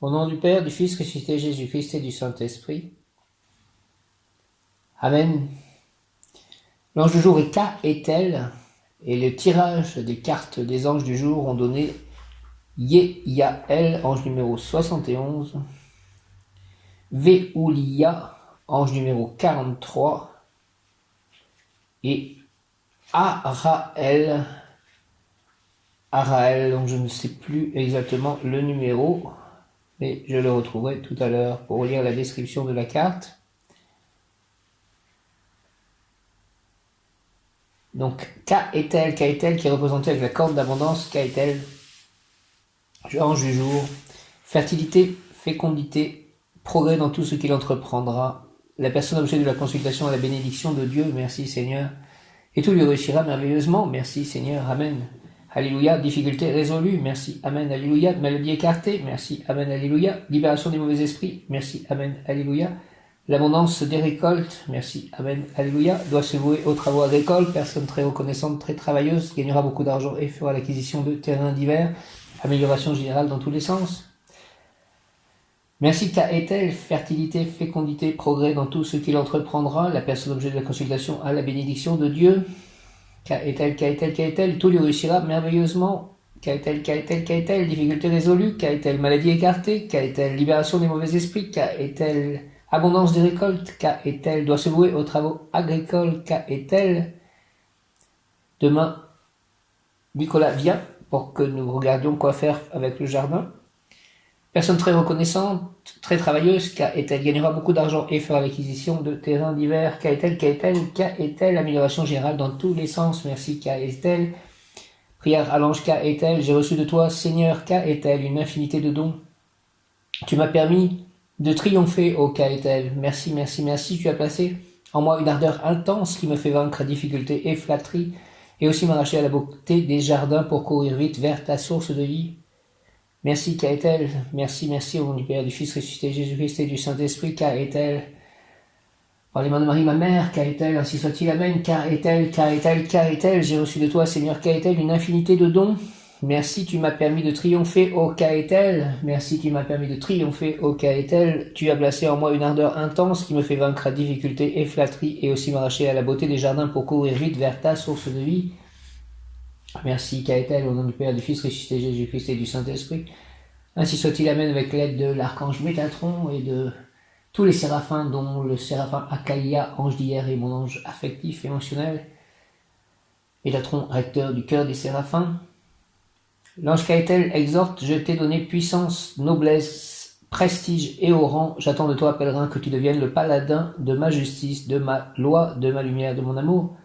Au nom du Père, du Fils, ressuscité Jésus-Christ et du Saint-Esprit. Amen. L'ange du jour est K-Ethel, et le tirage des cartes des anges du jour ont donné Ye-Ya-El, ange numéro 71, Ve-Oulia, ange numéro 43, et Araël, donc je ne sais plus exactement le numéro, mais je le retrouverai tout à l'heure pour lire la description de la carte. Donc K-Ethel qui est représenté avec la corde d'abondance, K-Ethel, ange du jour, fertilité, fécondité, progrès dans tout ce qu'il entreprendra, la personne objet de la consultation à la bénédiction de Dieu, merci Seigneur, et tout lui réussira merveilleusement, merci Seigneur, Amen. Alléluia, difficulté résolue, merci, Amen, Alléluia, maladie écartée, merci, Amen, Alléluia, libération des mauvais esprits, merci, Amen, Alléluia, l'abondance des récoltes, merci, Amen, Alléluia, doit se vouer aux travaux agricoles, personne très reconnaissante, très travailleuse, gagnera beaucoup d'argent et fera l'acquisition de terrains divers, amélioration générale dans tous les sens. Merci K-Ethel, fertilité, fécondité, progrès dans tout ce qu'il entreprendra, la personne objet de la consultation à la bénédiction de Dieu. K-Ethel, tout lui réussira merveilleusement. K-Ethel, difficulté résolue. K-Ethel, maladie écartée. K-Ethel, libération des mauvais esprits. K-Ethel, abondance des récoltes. K-Ethel, doit se vouer aux travaux agricoles. K-Ethel, demain, Nicolas vient pour que nous regardions quoi faire avec le jardin. Personne très reconnaissante, très travailleuse, K-Ethel gagnera beaucoup d'argent et fera l'acquisition de terrains divers. K-Ethel, amélioration générale dans tous les sens. Merci K-Ethel. Prière à l'ange K-Ethel, j'ai reçu de toi, Seigneur K-Ethel, une infinité de dons. Tu m'as permis de triompher, ô K-Ethel. Merci, tu as placé en moi une ardeur intense qui me fait vaincre difficultés et flatteries, et aussi m'arracher à la beauté des jardins pour courir vite vers ta source de vie. Merci K-Ethel, merci au nom du Père, du Fils ressuscité Jésus-Christ et du Saint-Esprit, K-Ethel. Par les mains de Marie, ma mère, K-Ethel, ainsi soit-il, Amen, K-Ethel, j'ai reçu de toi, Seigneur K-Ethel, une infinité de dons. Merci, tu m'as permis de triompher, ô K-Ethel. Merci, tu m'as permis de triompher, ô K-Ethel. Tu as placé en moi une ardeur intense qui me fait vaincre à difficultés et flatteries, et aussi m'arracher à la beauté des jardins pour courir vite vers ta source de vie. Merci K-Ethel, au nom du Père, du Fils ressuscité Jésus-Christ et du Saint-Esprit. Ainsi soit-il, Amen, avec l'aide de l'archange Métatron et de tous les séraphins, dont le séraphin Achaïa, ange d'hier, et mon ange affectif, émotionnel. Métatron, recteur du cœur des séraphins. L'ange K-Ethel exhorte, je t'ai donné puissance, noblesse, prestige et haut rang. J'attends de toi, pèlerin, que tu deviennes le paladin de ma justice, de ma loi, de ma lumière, de mon amour.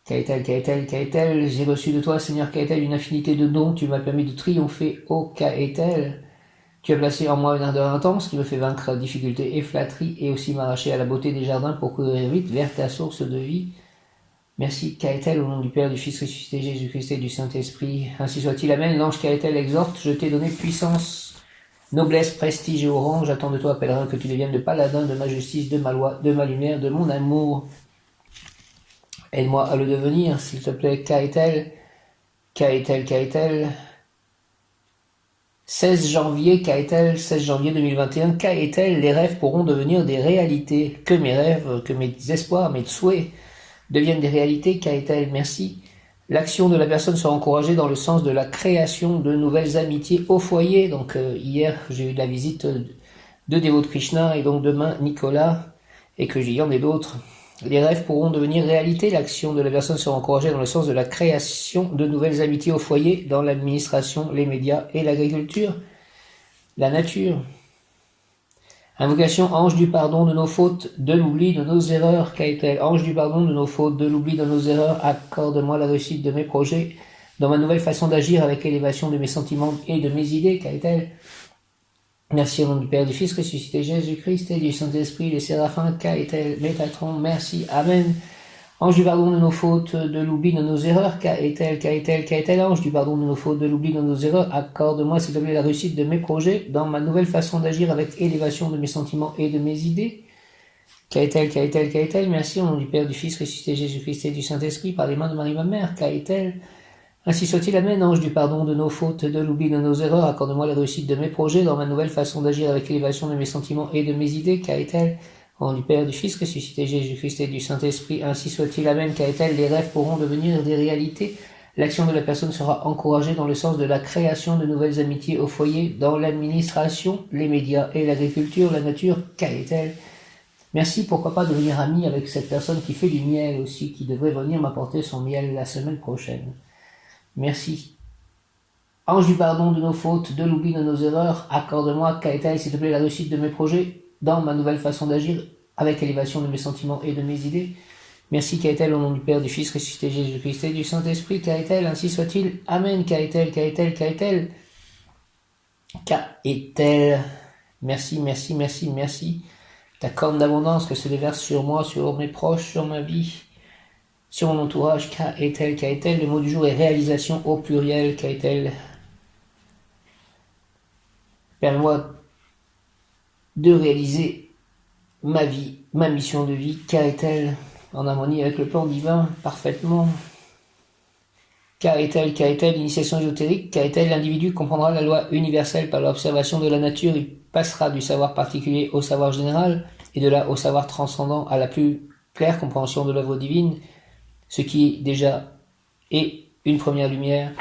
K-Ethel, j'ai reçu de toi, Seigneur K-Ethel, une infinité de dons, tu m'as permis de triompher, ô K-Ethel. Tu as placé en moi une ardeur intense qui me fait vaincre difficultés et flatteries, et aussi m'arracher à la beauté des jardins pour courir vite vers ta source de vie. Merci K-Ethel, au nom du Père, du Fils ressuscité Jésus-Christ et du Saint-Esprit. Ainsi soit-il, Amen. L'ange K-Ethel exhorte, je t'ai donné puissance, noblesse, prestige et haut rang. J'attends de toi, pèlerin, que tu deviennes le paladin de ma justice, de ma loi, de ma lumière, de mon amour. Aide-moi à le devenir, s'il te plaît, K-Ethel. 16 janvier 2021, K-Ethel, les rêves pourront devenir des réalités. Que mes rêves, que mes espoirs, mes souhaits deviennent des réalités, K-Ethel, merci. L'action de la personne sera encouragée dans le sens de la création de nouvelles amitiés au foyer. Donc hier, j'ai eu la visite de dévots de Krishna, et donc demain, Nicolas, et que j'y en ai d'autres. Les rêves pourront devenir réalité, l'action de la personne sera encouragée dans le sens de la création de nouvelles amitiés au foyer, dans l'administration, les médias et l'agriculture, la nature. Invocation, ange du pardon de nos fautes, de l'oubli de nos erreurs, K-Ethel. Ange du pardon de nos fautes, de l'oubli de nos erreurs, accorde-moi la réussite de mes projets, dans ma nouvelle façon d'agir avec élévation de mes sentiments et de mes idées, K-Ethel. Merci au nom du Père, du Fils ressuscité Jésus-Christ et du Saint-Esprit, les séraphins, K-Ethel, Métatron, merci, Amen. Ange du pardon de nos fautes, de l'oubli de nos erreurs, K-Ethel, ange du pardon de nos fautes, de l'oubli de nos erreurs, accorde-moi s'il te plaît la réussite de mes projets, dans ma nouvelle façon d'agir avec élévation de mes sentiments et de mes idées. K-Ethel, merci au nom du Père, du Fils ressuscité Jésus-Christ et du Saint-Esprit, par les mains de Marie ma mère, K-Ethel. Ainsi soit-il, amen. Ange du pardon de nos fautes, de l'oubli de nos erreurs, accorde-moi la réussite de mes projets, dans ma nouvelle façon d'agir avec l'élévation de mes sentiments et de mes idées, qu'a-est-elle, au nom du Père, du Fils, ressuscité Jésus-Christ et du Saint-Esprit, ainsi soit-il, amen. Qu'a-est-elle, les rêves pourront devenir des réalités, l'action de la personne sera encouragée dans le sens de la création de nouvelles amitiés au foyer, dans l'administration, les médias et l'agriculture, la nature, qu'a-est-elle. Merci, pourquoi pas devenir ami avec cette personne qui fait du miel aussi, qui devrait venir m'apporter son miel la semaine prochaine. Merci. Ange du pardon de nos fautes, de l'oubli de nos erreurs, accorde-moi, qu'a-t-elle, s'il te plaît, la réussite de mes projets, dans ma nouvelle façon d'agir, avec élévation de mes sentiments et de mes idées. Merci, qu'a-t-elle, au nom du Père, du Fils, ressuscité Jésus-Christ et du Saint-Esprit, qu'a-t-elle, ainsi soit-il. Amen, qu'a-t-elle, qu'a-t-elle, qu'a-t-elle. Qu'a-t-elle. Merci, merci, merci, merci. Ta corne d'abondance que se déverse sur moi, sur mes proches, sur ma vie, sur mon entourage, qu'a-t-elle, qu'a-t-elle. Le mot du jour est réalisation au pluriel, qu'a-t-elle. Permets-moi de réaliser ma vie, ma mission de vie, qu'a-t-elle, en harmonie avec le plan divin, parfaitement. Qu'a-t-elle, qu'a-t-elle, initiation ésotérique, qu'a-t-elle, l'individu comprendra la loi universelle par l'observation de la nature, il passera du savoir particulier au savoir général, et de là au savoir transcendant à la plus claire compréhension de l'œuvre divine, ce qui déjà est une première lumière.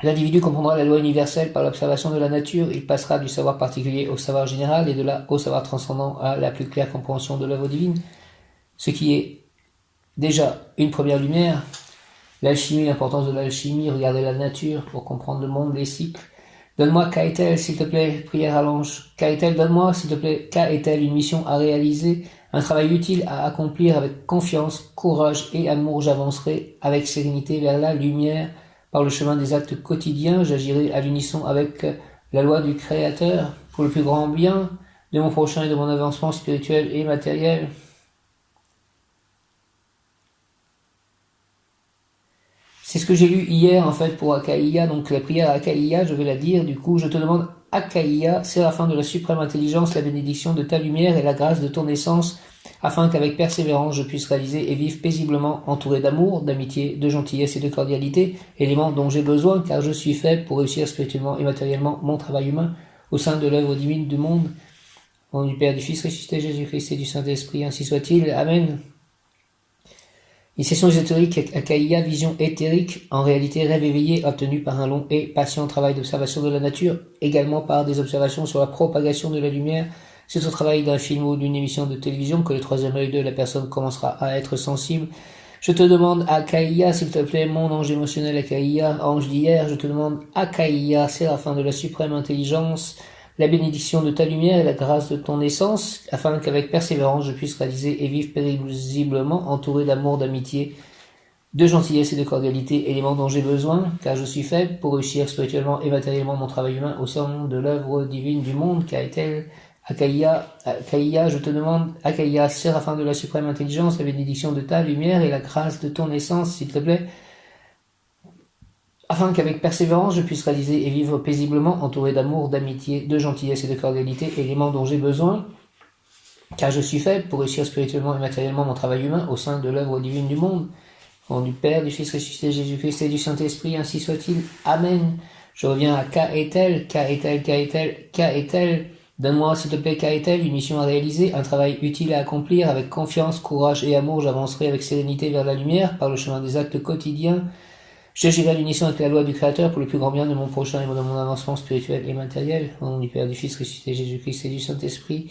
L'individu comprendra la loi universelle par l'observation de la nature, il passera du savoir particulier au savoir général, et de là au savoir transcendant à la plus claire compréhension de l'œuvre divine, ce qui est déjà une première lumière. L'alchimie, l'importance de l'alchimie, regarder la nature pour comprendre le monde, les cycles. Donne-moi, qu'a-t-elle, s'il te plaît, prière à l'ange. Qu'a-t-elle, donne-moi, s'il te plaît, qu'a-t-elle, une mission à réaliser, un travail utile à accomplir avec confiance, courage et amour. J'avancerai avec sérénité vers la lumière. Par le chemin des actes quotidiens, j'agirai à l'unisson avec la loi du Créateur pour le plus grand bien de mon prochain et de mon avancement spirituel et matériel. C'est ce que j'ai lu hier en fait pour Akaïa, donc la prière à Akaïa, je vais la dire, du coup je te demande Akaïa, séraphin de la suprême intelligence, la bénédiction de ta lumière et la grâce de ton essence, afin qu'avec persévérance je puisse réaliser et vivre paisiblement, entouré d'amour, d'amitié, de gentillesse et de cordialité, éléments dont j'ai besoin car je suis fait pour réussir spirituellement et matériellement mon travail humain au sein de l'œuvre divine du monde. Au nom du Père, du Fils, ressuscité Jésus-Christ et du Saint-Esprit, ainsi soit-il. Amen. Initiation ésotérique Akaïa, vision éthérique, en réalité rêve éveillé obtenu par un long et patient travail d'observation de la nature, également par des observations sur la propagation de la lumière. C'est au travail d'un film ou d'une émission de télévision que le troisième œil de la personne commencera à être sensible. Je te demande Akaïa, s'il te plaît, mon ange émotionnel Akaïa, ange d'hier, je te demande Akaïa, séraphin de la suprême intelligence, la bénédiction de ta lumière et la grâce de ton essence, afin qu'avec persévérance je puisse réaliser et vivre paisiblement, entouré d'amour, d'amitié, de gentillesse et de cordialité, éléments dont j'ai besoin, car je suis faible pour réussir spirituellement et matériellement mon travail humain au sein de l'œuvre divine du monde, qu'a-t-elle. Akaïa, je te demande, Akaïa, séraphin de la suprême intelligence, la bénédiction de ta lumière et la grâce de ton essence, s'il te plaît, afin qu'avec persévérance je puisse réaliser et vivre paisiblement, entouré d'amour, d'amitié, de gentillesse et de cordialité, éléments dont j'ai besoin, car je suis faible pour réussir spirituellement et matériellement mon travail humain au sein de l'œuvre divine du monde. Au nom du Père, du Fils ressuscité Jésus-Christ et du Saint-Esprit, ainsi soit-il. Amen. Je reviens à qu'a-t-elle, qu'a-t-elle, qu'a-t-elle, qu'a-t-elle. Donne-moi, s'il te plaît, qu'a-t-elle, une mission à réaliser, un travail utile à accomplir, avec confiance, courage et amour, j'avancerai avec sérénité vers la lumière, par le chemin des actes quotidiens. J'agirai à l'unisson avec la loi du Créateur pour le plus grand bien de mon prochain et de mon avancement spirituel et matériel. Au nom du Père, du Fils ressuscité Jésus-Christ et du Saint-Esprit.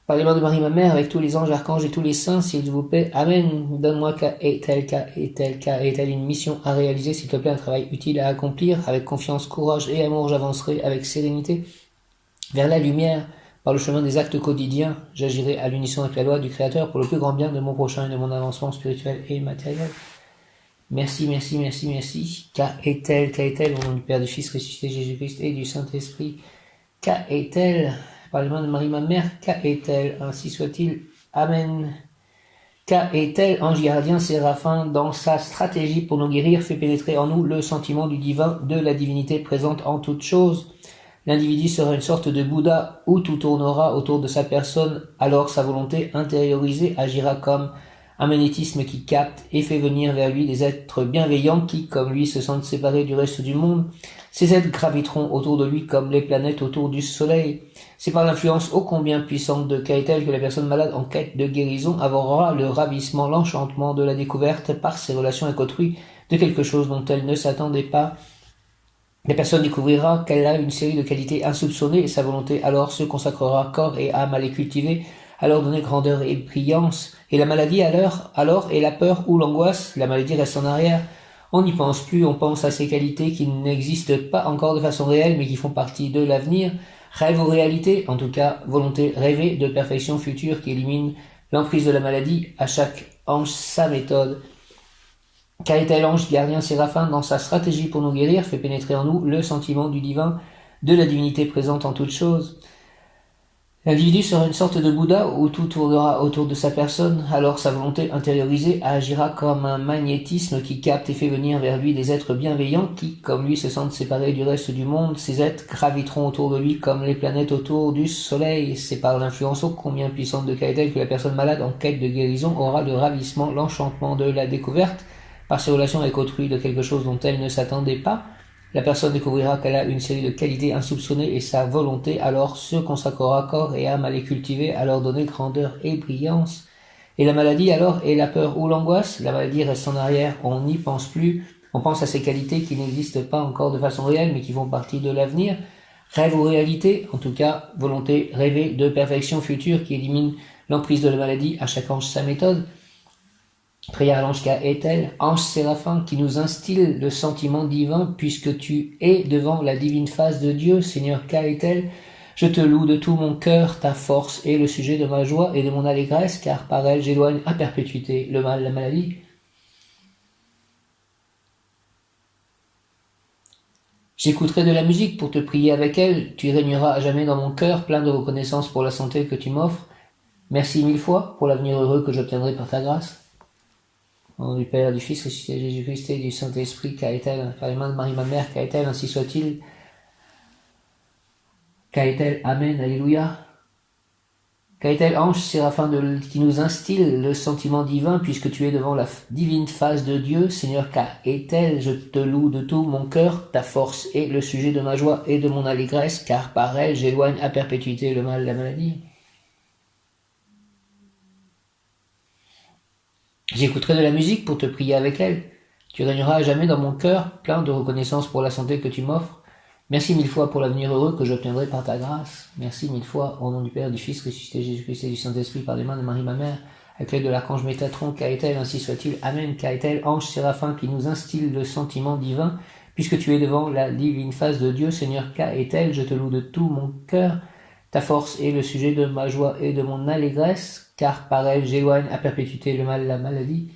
Par les mains de Marie, ma mère, avec tous les anges, archanges et tous les saints, s'il vous plaît. Amen. Donne-moi qu'a-t-elle, une mission à réaliser, s'il te plaît, un travail utile à accomplir, avec confiance, courage et amour, j'avancerai avec sérénité vers la lumière, par le chemin des actes quotidiens. J'agirai à l'unisson avec la loi du Créateur pour le plus grand bien de mon prochain et de mon avancement spirituel et matériel. Merci, merci, merci, merci. Qu'a-t-elle, au nom du Père, du Fils ressuscité Jésus-Christ et du Saint-Esprit. Qu'a-t-elle, par les mains de Marie, ma mère, qu'a-t-elle, ainsi soit-il. Amen. Qu'a-t-elle, ange gardien séraphin, dans sa stratégie pour nous guérir, fait pénétrer en nous le sentiment du divin, de la divinité présente en toutes choses. L'individu sera une sorte de Bouddha où tout tournera autour de sa personne, alors sa volonté intériorisée agira comme un magnétisme qui capte et fait venir vers lui des êtres bienveillants qui, comme lui, se sentent séparés du reste du monde. Ces êtres graviteront autour de lui comme les planètes autour du soleil. C'est par l'influence ô combien puissante de Kaetel que la personne malade en quête de guérison aura le ravissement, l'enchantement de la découverte par ses relations avec autrui de quelque chose dont elle ne s'attendait pas. La personne découvrira qu'elle a une série de qualités insoupçonnées et sa volonté alors se consacrera corps et âme à les cultiver, à leur donner grandeur et brillance. Et la maladie alors est la peur ou l'angoisse. La maladie reste en arrière. On n'y pense plus, on pense à ces qualités qui n'existent pas encore de façon réelle mais qui font partie de l'avenir. Rêve ou réalité, en tout cas, volonté rêvée de perfection future qui élimine l'emprise de la maladie. À chaque ange sa méthode. Kaetel, ange gardien séraphin, dans sa stratégie pour nous guérir, fait pénétrer en nous le sentiment du divin, de la divinité présente en toutes choses. L'individu sera une sorte de Bouddha où tout tournera autour de sa personne, alors sa volonté intériorisée agira comme un magnétisme qui capte et fait venir vers lui des êtres bienveillants qui, comme lui, se sentent séparés du reste du monde. Ces êtres graviteront autour de lui comme les planètes autour du soleil. C'est par l'influence ô combien puissante de Kaetel que la personne malade en quête de guérison aura le ravissement, l'enchantement de la découverte par ses relations avec autrui de quelque chose dont elle ne s'attendait pas. La personne découvrira qu'elle a une série de qualités insoupçonnées et sa volonté alors se consacrera corps et âme à les cultiver, à leur donner grandeur et brillance. Et la maladie alors est la peur ou l'angoisse. La maladie reste en arrière, on n'y pense plus. On pense à ces qualités qui n'existent pas encore de façon réelle mais qui font partie de l'avenir. Rêve ou réalité, en tout cas, volonté rêvée de perfection future qui élimine l'emprise de la maladie. À chaque ange sa méthode. Prière à l'ange Kaetel, ange séraphin qui nous instille le sentiment divin puisque tu es devant la divine face de Dieu, Seigneur Kaetel. Je te loue de tout mon cœur, ta force est le sujet de ma joie et de mon allégresse, car par elle j'éloigne à perpétuité le mal, la maladie. J'écouterai de la musique pour te prier avec elle, tu régneras à jamais dans mon cœur, plein de reconnaissance pour la santé que tu m'offres. Merci 1000 fois pour l'avenir heureux que j'obtiendrai par ta grâce. Au nom du Père, du Fils, ressuscité Jésus-Christ et du Saint-Esprit, Kaetel, par les mains de Marie ma mère, Kaetel, ainsi soit-il. Kaetel, Amen, Alléluia. Kaetel, ange séraphin qui nous instille le sentiment divin, puisque tu es devant la divine face de Dieu, Seigneur Kaetel, je te loue de tout mon cœur, ta force est le sujet de ma joie et de mon allégresse, car par elle j'éloigne à perpétuité le mal, la maladie. J'écouterai de la musique pour te prier avec elle. Tu régneras à jamais dans mon cœur, plein de reconnaissance pour la santé que tu m'offres. Merci 1000 fois pour l'avenir heureux que j'obtiendrai par ta grâce. Merci 1000 fois au nom du Père, du Fils, ressuscité Jésus-Christ et du Saint-Esprit par les mains de Marie ma mère, avec l'aide de l'archange Métatron, Kaetel, ainsi soit-il. Amen, Kaetel, ange séraphin qui nous instille le sentiment divin, puisque tu es devant la divine face de Dieu, Seigneur Kaetel, je te loue de tout mon cœur. Ta force est le sujet de ma joie et de mon allégresse, car par elle j'éloigne à perpétuité le mal, la maladie.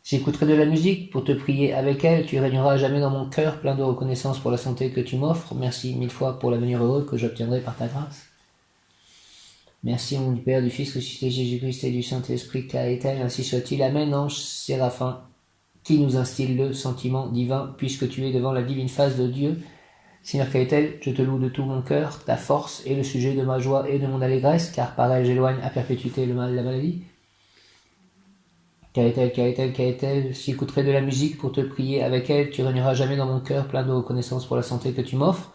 J'écouterai de la musique pour te prier avec elle, tu régneras à jamais dans mon cœur, plein de reconnaissance pour la santé que tu m'offres. Merci 1000 fois pour l'avenir heureux que j'obtiendrai par ta grâce. Merci au nom du Père, du Fils, ressuscité Jésus-Christ et du Saint-Esprit, Kaetel, ainsi soit-il. Amen, ange séraphin qui nous instille le sentiment divin, puisque tu es devant la divine face de Dieu. Seigneur Kaetel, je te loue de tout mon cœur, ta force est le sujet de ma joie et de mon allégresse, car par elle j'éloigne à perpétuité le mal, la maladie. Kaetel, Kaetel, Kaetel, j'écouterai de la musique pour te prier avec elle, tu régneras jamais dans mon cœur, plein de reconnaissance pour la santé que tu m'offres.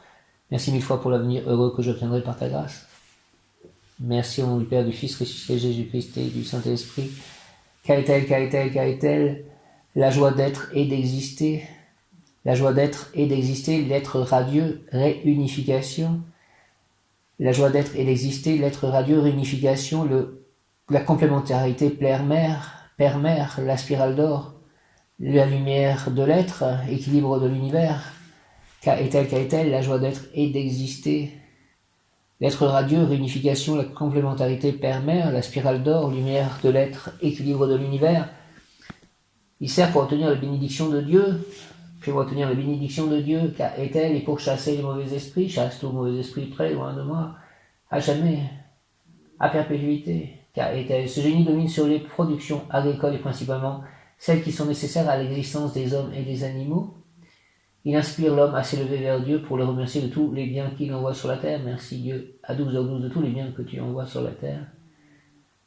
Merci 1000 fois pour l'avenir heureux que j'obtiendrai par ta grâce. Merci au nom du Père, du Fils, ressuscité Jésus-Christ et du Saint-Esprit. Kaetel, Kaetel, Kaetel, la joie d'être et d'exister. La joie d'être et d'exister, l'être radieux, réunification. La joie d'être et d'exister, l'être radieux, réunification, la complémentarité père-mère, la spirale d'or, la lumière de l'être, équilibre de l'univers. Kaetel, la joie d'être et d'exister. L'être radieux, réunification, la complémentarité père-mère, la spirale d'or, lumière de l'être, équilibre de l'univers. Il sert pour obtenir la bénédiction de Dieu. Fais-moi obtenir la bénédiction de Dieu, Kaetel, et pour chasser les mauvais esprits, chasse tout mauvais esprit très loin de moi, à jamais, à perpétuité, Kaetel. Ce génie domine sur les productions agricoles et principalement celles qui sont nécessaires à l'existence des hommes et des animaux. Il inspire l'homme à s'élever vers Dieu pour le remercier de tous les biens qu'il envoie sur la terre. Merci Dieu, à 12h12 de tous les biens que tu envoies sur la terre.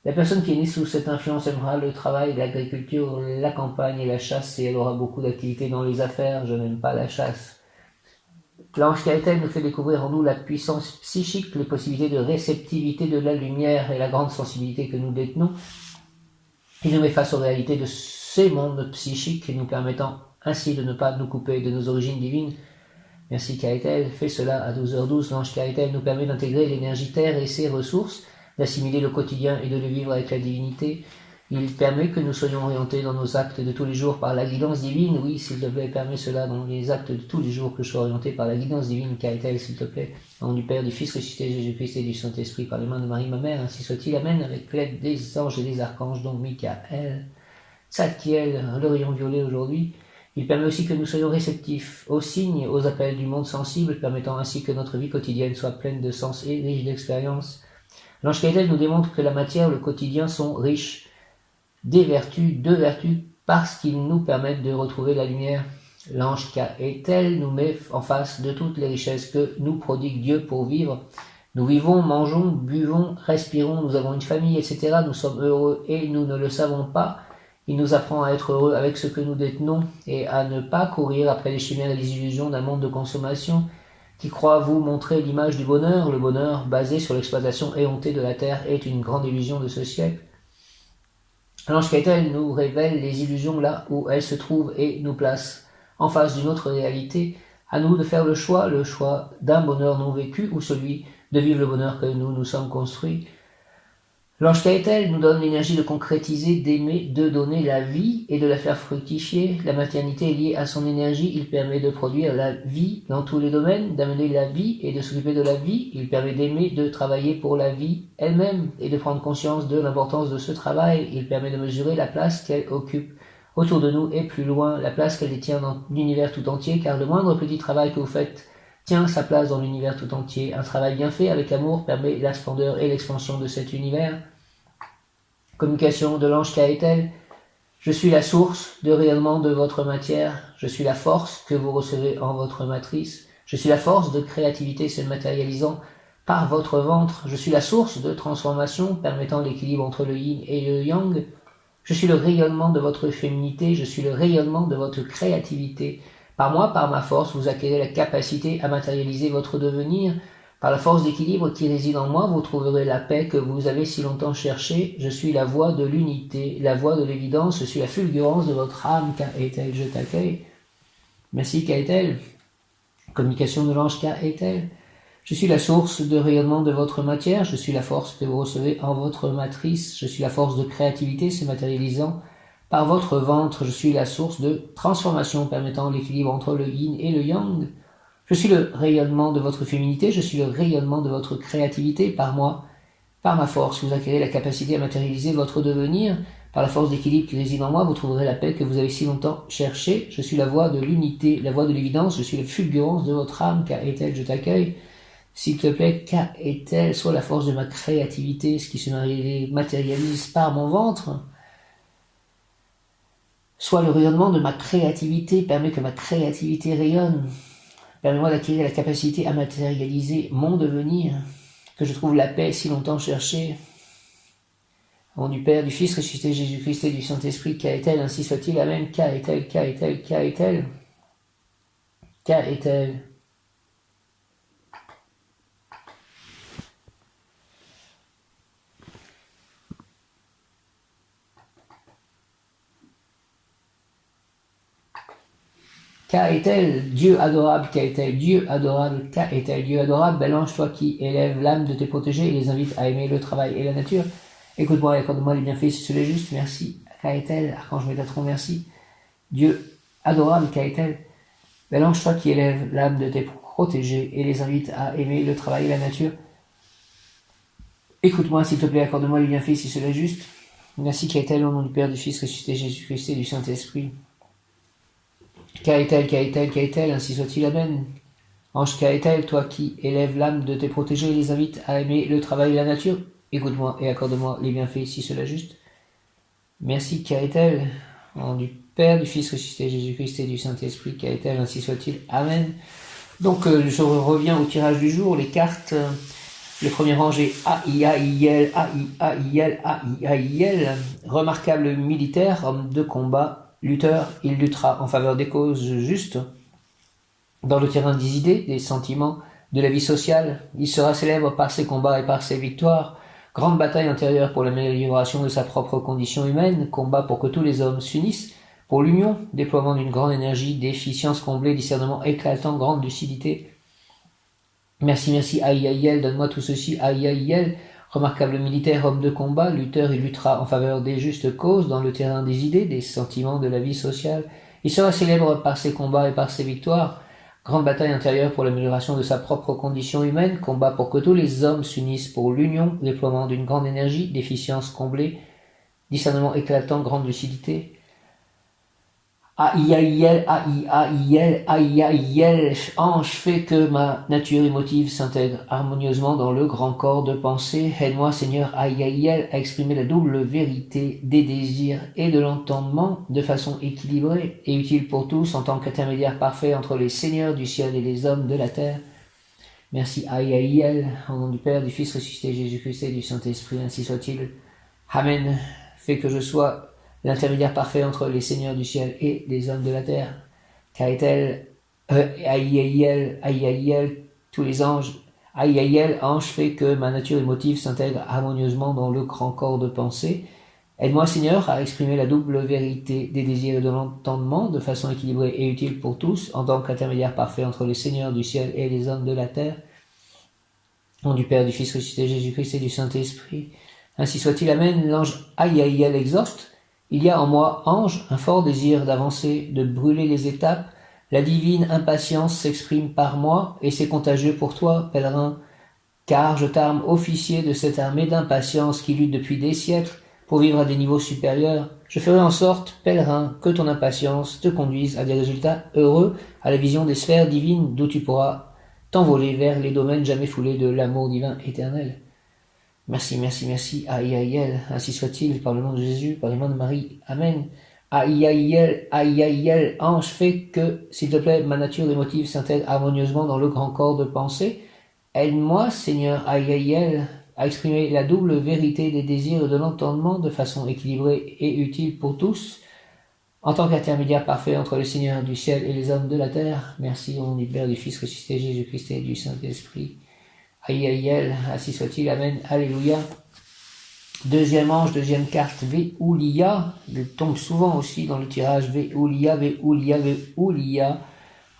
La personne qui est née sous cette influence aimera le travail, l'agriculture, la campagne et la chasse, et elle aura beaucoup d'activités dans les affaires. Je n'aime pas la chasse. L'ange Kaetel nous fait découvrir en nous la puissance psychique, les possibilités de réceptivité de la lumière et la grande sensibilité que nous détenons. Il nous met face aux réalités de ces mondes psychiques, nous permettant ainsi de ne pas nous couper de nos origines divines. Merci Kaetel, fais cela à 12h12. L'ange Kaetel nous permet d'intégrer l'énergie terre et ses ressources, d'assimiler le quotidien et de le vivre avec la divinité. Il permet que nous soyons orientés dans nos actes de tous les jours par la guidance divine. Oui, s'il te plaît, permets cela dans les actes de tous les jours, que je sois orienté par la guidance divine. Kaetel, s'il te plaît, au nom du Père, du Fils ressuscité, Jésus-Christ et du Saint-Esprit, par les mains de Marie, ma mère, ainsi soit-il. Amen, avec l'aide des anges et des archanges, donc Michael, Tzadkiel, le rayon violet aujourd'hui. Il permet aussi que nous soyons réceptifs aux signes, aux appels du monde sensible, permettant ainsi que notre vie quotidienne soit pleine de sens et riche d'expérience. L'ange Kaetel nous démontre que la matière, le quotidien sont riches des vertus, de vertus, parce qu'ils nous permettent de retrouver la lumière. L'ange Kaetel nous met en face de toutes les richesses que nous prodigue Dieu pour vivre. Nous vivons, mangeons, buvons, respirons, nous avons une famille, etc. Nous sommes heureux et nous ne le savons pas. Il nous apprend à être heureux avec ce que nous détenons et à ne pas courir après les chimères et les illusions d'un monde de consommation qui croit vous montrer l'image du bonheur. Le bonheur basé sur l'exploitation éhontée de la terre est une grande illusion de ce siècle. L'ange Kaetel nous révèle les illusions là où elles se trouvent et nous place en face d'une autre réalité. À nous de faire le choix d'un bonheur non vécu ou celui de vivre le bonheur que nous nous sommes construits. L'ange Kaetel nous donne l'énergie de concrétiser, d'aimer, de donner la vie et de la faire fructifier. La maternité est liée à son énergie. Il permet de produire la vie dans tous les domaines, d'amener la vie et de s'occuper de la vie. Il permet d'aimer, de travailler pour la vie elle-même et de prendre conscience de l'importance de ce travail. Il permet de mesurer la place qu'elle occupe autour de nous et plus loin, la place qu'elle détient dans l'univers tout entier, car le moindre petit travail que vous faites tient sa place dans l'univers tout entier. Un travail bien fait avec amour permet la splendeur et l'expansion de cet univers. Communication de l'ange Kaetel. Je suis la source de rayonnement de votre matière. Je suis la force que vous recevez en votre matrice. Je suis la force de créativité se matérialisant par votre ventre. Je suis la source de transformation permettant l'équilibre entre le yin et le yang. Je suis le rayonnement de votre féminité. Je suis le rayonnement de votre créativité. Par moi, par ma force, vous acquérez la capacité à matérialiser votre devenir. Par la force d'équilibre qui réside en moi, vous trouverez la paix que vous avez si longtemps cherchée. Je suis la voie de l'unité, la voie de l'évidence. Je suis la fulgurance de votre âme. Kaetel, je t'accueille. Merci Kaetel. Communication de l'ange Kaetel. Je suis la source de rayonnement de votre matière. Je suis la force que vous recevez en votre matrice. Je suis la force de créativité se matérialisant par votre ventre. Je suis la source de transformation permettant l'équilibre entre le yin et le yang. Je suis le rayonnement de votre féminité, je suis le rayonnement de votre créativité. Par moi, par ma force, vous acquérez la capacité à matérialiser votre devenir. Par la force d'équilibre qui réside en moi, vous trouverez la paix que vous avez si longtemps cherchée. Je suis la voie de l'unité, la voie de l'évidence, je suis la fulgurance de votre âme. Kaetel, je t'accueille. S'il te plaît, Kaetel, soit la force de ma créativité, ce qui se matérialise par mon ventre. Soit le rayonnement de ma créativité, permet que ma créativité rayonne. Permets-moi d'acquérir la capacité à matérialiser mon devenir, que je trouve la paix si longtemps cherchée. Au nom du Père, du Fils ressuscité, Jésus-Christ et du Saint-Esprit, Kaetel, ainsi soit-il. Amen. Kaetel, Kaetel, Kaetel. Kaetel. Kaetel, Dieu adorable, Kaetel, Dieu adorable, Kaetel, Dieu adorable, bel ange, toi qui élèves l'âme de tes protégés et les invites à aimer le travail et la nature. Écoute-moi et accorde-moi les bienfaits si cela est juste. Merci, Kaetel, Archange Métatron, merci. Dieu adorable, Kaetel, bel ange, toi qui élèves l'âme de tes protégés et les invites à aimer le travail et la nature. Écoute-moi, s'il te plaît, accorde-moi les bienfaits si cela est juste. Merci, Kaetel, au nom du Père, du Fils ressuscité, Jésus-Christ et du Saint-Esprit. Kaetel, Kaetel, Kaetel, ainsi soit-il, amen. Ange Kaetel, toi qui élèves l'âme de tes protégés et les invites à aimer le travail et la nature, écoute-moi et accorde-moi les bienfaits si cela est juste. Merci Kaetel, au nom du Père, du Fils ressuscité Jésus-Christ et du Saint-Esprit, qui a été, ainsi soit-il. Amen. Donc je reviens au tirage du jour, les cartes. Le premier rang est Aïaïel, Aïaïel, Aïaïel, remarquable militaire, homme de combat, lutteur, il luttera en faveur des causes justes. Dans le terrain des idées, des sentiments, de la vie sociale, il sera célèbre par ses combats et par ses victoires. Grande bataille intérieure pour l'amélioration de sa propre condition humaine, combat pour que tous les hommes s'unissent, pour l'union, déploiement d'une grande énergie, d'efficience comblée, discernement éclatant, grande lucidité. Merci, merci, Aïaïel, donne-moi tout ceci, Aïaïel, remarquable militaire, homme de combat, lutteur, il luttera en faveur des justes causes dans le terrain des idées, des sentiments, de la vie sociale. Il sera célèbre par ses combats et par ses victoires. Grande bataille intérieure pour l'amélioration de sa propre condition humaine, combat pour que tous les hommes s'unissent pour l'union, déploiement d'une grande énergie, d'efficience comblée, discernement éclatant, grande lucidité. Aïaïel, Aïaïel, Aïaïel, ange, fais que ma nature émotive s'intègre harmonieusement dans le grand corps de pensée. Aide-moi, Seigneur, Aïaïel, à exprimer la double vérité des désirs et de l'entendement de façon équilibrée et utile pour tous en tant qu'intermédiaire parfait entre les seigneurs du ciel et les hommes de la terre. Merci, Aïaïel, au nom du Père, du Fils ressuscité Jésus-Christ et du Saint-Esprit, ainsi soit-il. Amen. Fais que je sois l'intermédiaire parfait entre les seigneurs du ciel et les hommes de la terre. Aïaïel, Aïaïel, tous les anges, Aïaïel, ange, fais que ma nature émotive s'intègre harmonieusement dans le grand corps de pensée. Aide-moi, Seigneur, à exprimer la double vérité des désirs et de l'entendement de façon équilibrée et utile pour tous, en tant qu'intermédiaire parfait entre les seigneurs du ciel et les hommes de la terre. Au nom du Père, du Fils ressuscité Jésus-Christ et du Saint-Esprit. Ainsi soit-il. Amen. L'ange Aïaïel exhorte. Il y a en moi, ange, un fort désir d'avancer, de brûler les étapes. La divine impatience s'exprime par moi, et c'est contagieux pour toi, pèlerin, car je t'arme officier de cette armée d'impatience qui lutte depuis des siècles pour vivre à des niveaux supérieurs. Je ferai en sorte, pèlerin, que ton impatience te conduise à des résultats heureux, à la vision des sphères divines d'où tu pourras t'envoler vers les domaines jamais foulés de l'amour divin éternel. Merci, merci, merci, Aïaïel, ainsi soit-il, par le nom de Jésus, par les mains de Marie, Amen. Aïaïel, Aïaïel, ange, fais que, s'il te plaît, ma nature émotive s'intègre harmonieusement dans le grand corps de pensée. Aide-moi, Seigneur Aïaïel, à exprimer la double vérité des désirs et de l'entendement de façon équilibrée et utile pour tous, en tant qu'intermédiaire parfait entre le Seigneur du ciel et les hommes de la terre. Merci au nom du Père, du Fils ressuscité Jésus-Christ et du Saint-Esprit. Aïaïel, ainsi soit-il, Amen, Alléluia. Deuxième ange, deuxième carte, Véoulia. Il tombe souvent aussi dans le tirage Véoulia, Véoulia, Véoulia.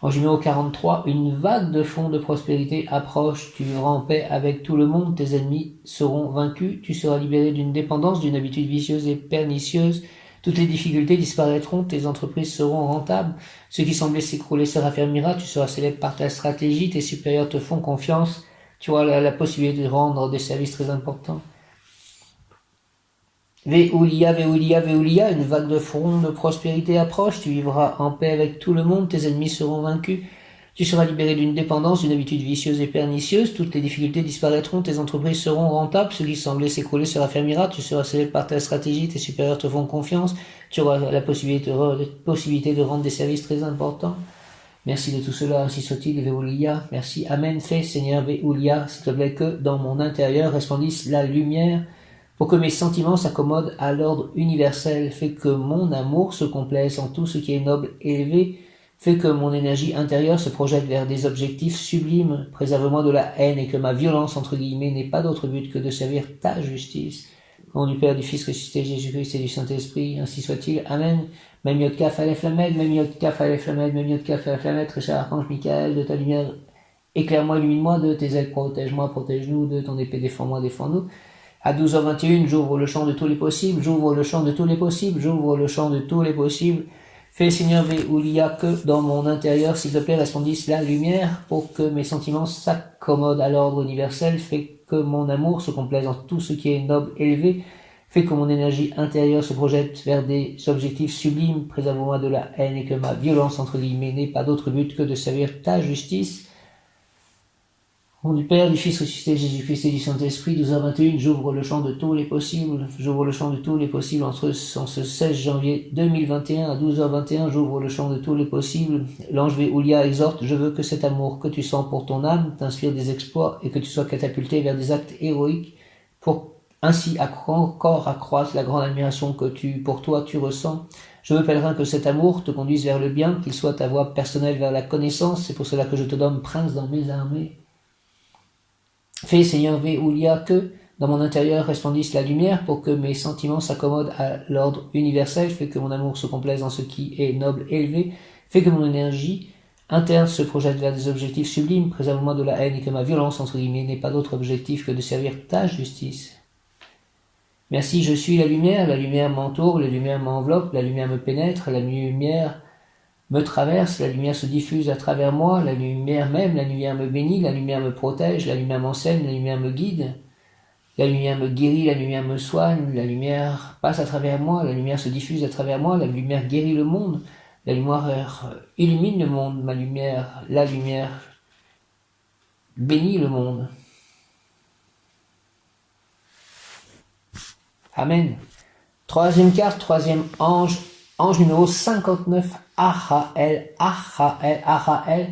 Ange numéro 43, une vague de fonds de prospérité approche, tu vivras en paix avec tout le monde, tes ennemis seront vaincus, tu seras libéré d'une dépendance, d'une habitude vicieuse et pernicieuse, toutes les difficultés disparaîtront, tes entreprises seront rentables, ce qui semblait s'écrouler se raffermira, tu seras célèbre par ta stratégie, tes supérieurs te font confiance, tu auras la possibilité de rendre des services très importants. Véoulia, Véoulia, Véoulia, une vague de fonds de prospérité approche, tu vivras en paix avec tout le monde, tes ennemis seront vaincus, tu seras libéré d'une dépendance, d'une habitude vicieuse et pernicieuse, toutes les difficultés disparaîtront, tes entreprises seront rentables, ce qui semblait s'écrouler se raffermira, tu seras célèbre par ta stratégie, tes supérieurs te font confiance, tu auras la possibilité de rendre des services très importants. Merci de tout cela, ainsi soit-il, Véoulia. Merci, Amen. Fais, Seigneur, Véoulia, s'il te plaît, que dans mon intérieur resplendisse la lumière, pour que mes sentiments s'accommodent à l'ordre universel. Fais que mon amour se complaise en tout ce qui est noble et élevé. Fais que mon énergie intérieure se projette vers des objectifs sublimes. Préserve-moi de la haine et que ma violence, entre guillemets, n'ait pas d'autre but que de servir ta justice. Au nom du Père, du Fils ressuscité Jésus-Christ et du Saint-Esprit, ainsi soit-il. Amen. Même Yod Kaf Aleph Lamed, même Yod Kaf Aleph Lamed, même Yod Kaf Aleph Lamed, très cher archange Michael, de ta lumière, éclaire-moi, illumine-moi, de tes ailes, protège-moi, protège-nous, de ton épée, défends-moi, défends-nous. À 12h21, j'ouvre le champ de tous les possibles, j'ouvre le champ de tous les possibles, j'ouvre le champ de tous les possibles. Fais, Seigneur, Véoulia, que dans mon intérieur, s'il te plaît, resplendisse la lumière, pour que mes sentiments s'accommodent à l'ordre universel. Fais que mon amour se complaise en tout ce qui est noble, élevé. Fais que mon énergie intérieure se projette vers des objectifs sublimes. Préserve-moi de la haine et que ma violence, entre guillemets, n'ait pas d'autre but que de servir ta justice. Au nom du Père, du Fils ressuscité, Jésus-Christ et du Saint-Esprit, 12h21, j'ouvre le champ de tous les possibles. J'ouvre le champ de tous les possibles en ce 16 janvier 2021 à 12h21, j'ouvre le champ de tous les possibles. L'ange Véoulia exhorte, je veux que cet amour que tu sens pour ton âme t'inspire des exploits et que tu sois catapulté vers des actes héroïques pour ainsi encore accroître la grande admiration que pour toi tu ressens. Je veux, pèlerin, que cet amour te conduise vers le bien, qu'il soit ta voie personnelle vers la connaissance. C'est pour cela que je te donne prince dans mes armées. Fais, Seigneur Véoulia, que dans mon intérieur resplendisse la lumière pour que mes sentiments s'accommodent à l'ordre universel. Fais que mon amour se complaise en ce qui est noble et élevé. Fais que mon énergie interne se projette vers des objectifs sublimes. Préserve-moi de la haine et que ma violence, entre guillemets, n'ait pas d'autre objectif que de servir ta justice. Merci, je suis la lumière m'entoure, la lumière m'enveloppe, la lumière me pénètre, la lumière me traverse, la lumière se diffuse à travers moi, la lumière m'aime, la lumière me bénit, la lumière me protège, la lumière m'enseigne, la lumière me guide, la lumière me guérit, la lumière me soigne, la lumière passe à travers moi, la lumière se diffuse à travers moi, la lumière guérit le monde, la lumière illumine le monde, la lumière bénit le monde. Amen. Troisième carte, troisième ange, ange numéro 59, Achael, Achael, Achael.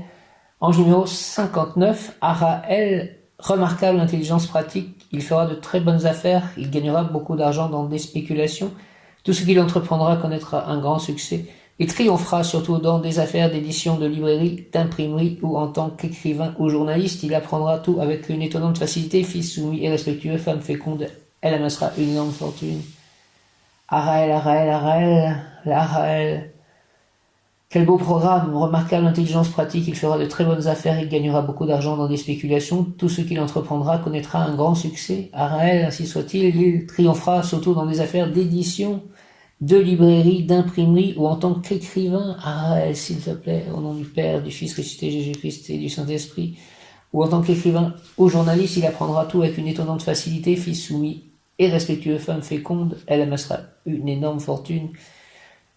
Ange numéro 59, Achael, remarquable intelligence pratique, il fera de très bonnes affaires, il gagnera beaucoup d'argent dans des spéculations, tout ce qu'il entreprendra connaîtra un grand succès, il triomphera surtout dans des affaires d'édition, de librairie, d'imprimerie ou en tant qu'écrivain ou journaliste, il apprendra tout avec une étonnante facilité, fils soumis et respectueux, femme féconde, elle amassera une énorme fortune. Achael, Achael, Achael, Achael. Quel beau programme, remarquable intelligence pratique, il fera de très bonnes affaires, il gagnera beaucoup d'argent dans des spéculations, tout ce qu'il entreprendra connaîtra un grand succès. Achael, ainsi soit-il, il triomphera surtout dans des affaires d'édition, de librairie, d'imprimerie ou en tant qu'écrivain. Achael, s'il te plaît, au nom du Père, du Fils ressuscité Jésus-Christ et du Saint-Esprit, ou en tant qu'écrivain ou journaliste, il apprendra tout avec une étonnante facilité, fils soumis et respectueux, femme féconde, elle amassera une énorme fortune.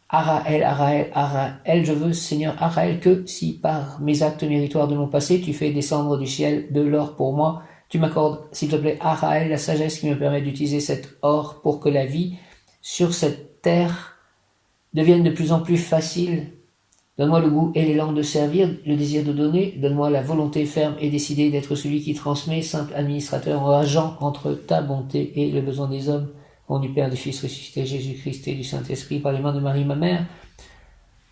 Achael, Achael, Achael, je veux, Seigneur Achael, que si par mes actes méritoires de mon passé, tu fais descendre du ciel de l'or pour moi, tu m'accordes, s'il te plaît, Achael, la sagesse qui me permet d'utiliser cet or pour que la vie sur cette terre devienne de plus en plus facile. Donne-moi le goût et l'élan de servir, le désir de donner, donne-moi la volonté ferme et décidée d'être celui qui transmet, simple administrateur, agent entre ta bonté et le besoin des hommes. Au nom du Père, du Fils ressuscité, Jésus-Christ et du Saint-Esprit, par les mains de Marie, ma mère.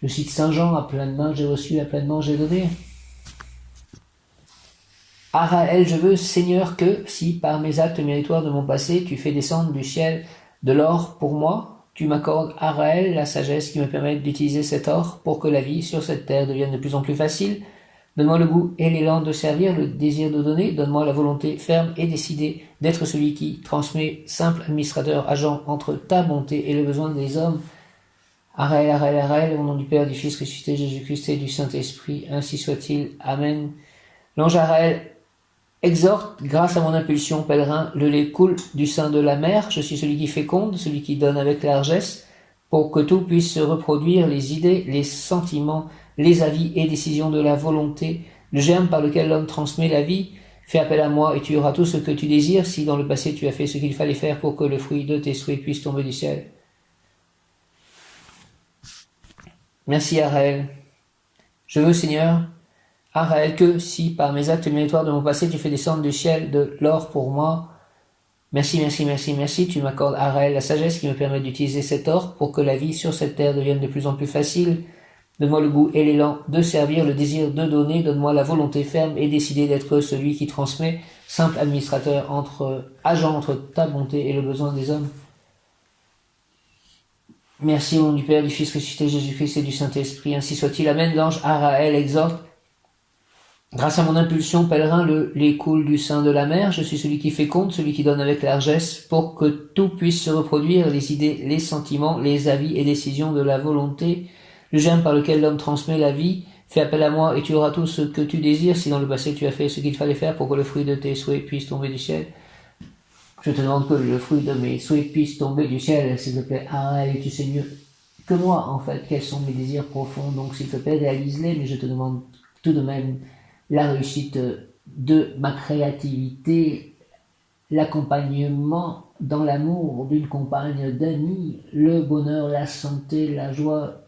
Je cite Saint Jean, à pleines mains j'ai reçu, à pleines mains j'ai donné. Achael, je veux, Seigneur, que, si par mes actes méritoires de mon passé, tu fais descendre du ciel de l'or pour moi, tu m'accordes, Achael, la sagesse qui me permet d'utiliser cet or pour que la vie sur cette terre devienne de plus en plus facile. Donne-moi le goût et l'élan de servir, le désir de donner. Donne-moi la volonté ferme et décidée d'être celui qui transmet, simple administrateur, agent entre ta bonté et le besoin des hommes. Achael, Achael, Achael, au nom du Père, du Fils ressuscité, Jésus-Christ et du Saint-Esprit, ainsi soit-il. Amen. L'ange Achael exhorte, grâce à mon impulsion, pèlerin, le lait coule du sein de la mer. Je suis celui qui féconde, celui qui donne avec largesse, pour que tout puisse se reproduire, les idées, les sentiments, les avis et décisions de la volonté, le germe par lequel l'homme transmet la vie. Fais appel à moi et tu auras tout ce que tu désires, si dans le passé tu as fait ce qu'il fallait faire pour que le fruit de tes souhaits puisse tomber du ciel. Merci Achael. Je veux, Seigneur, Achael, que si par mes actes méritoires de mon passé tu fais descendre du ciel de l'or pour moi, merci, merci, merci, merci, tu m'accordes, Achael, la sagesse qui me permet d'utiliser cet or pour que la vie sur cette terre devienne de plus en plus facile. Donne-moi le goût et l'élan de servir, le désir de donner, donne-moi la volonté ferme et décidée d'être celui qui transmet, simple administrateur, agent entre ta bonté et le besoin des hommes. Merci au nom du Père, du Fils ressuscité, Jésus-Christ et du Saint-Esprit, ainsi soit-il. Amen. L'ange Achael exhorte, grâce à mon impulsion, pèlerin, le lait coule du sein de la mer. Je suis celui qui féconde, celui qui donne avec largesse, pour que tout puisse se reproduire, les idées, les sentiments, les avis et décisions de la volonté, le germe par lequel l'homme transmet la vie. Fais appel à moi et tu auras tout ce que tu désires, si dans le passé tu as fait ce qu'il fallait faire pour que le fruit de tes souhaits puisse tomber du ciel. Je te demande que le fruit de mes souhaits puisse tomber du ciel, s'il te plaît. Achael, tu sais mieux que moi, en fait, quels sont mes désirs profonds. Donc, s'il te plaît, réalise-les, mais je te demande tout de même la réussite de ma créativité, l'accompagnement dans l'amour d'une compagne, d'amis, le bonheur, la santé, la joie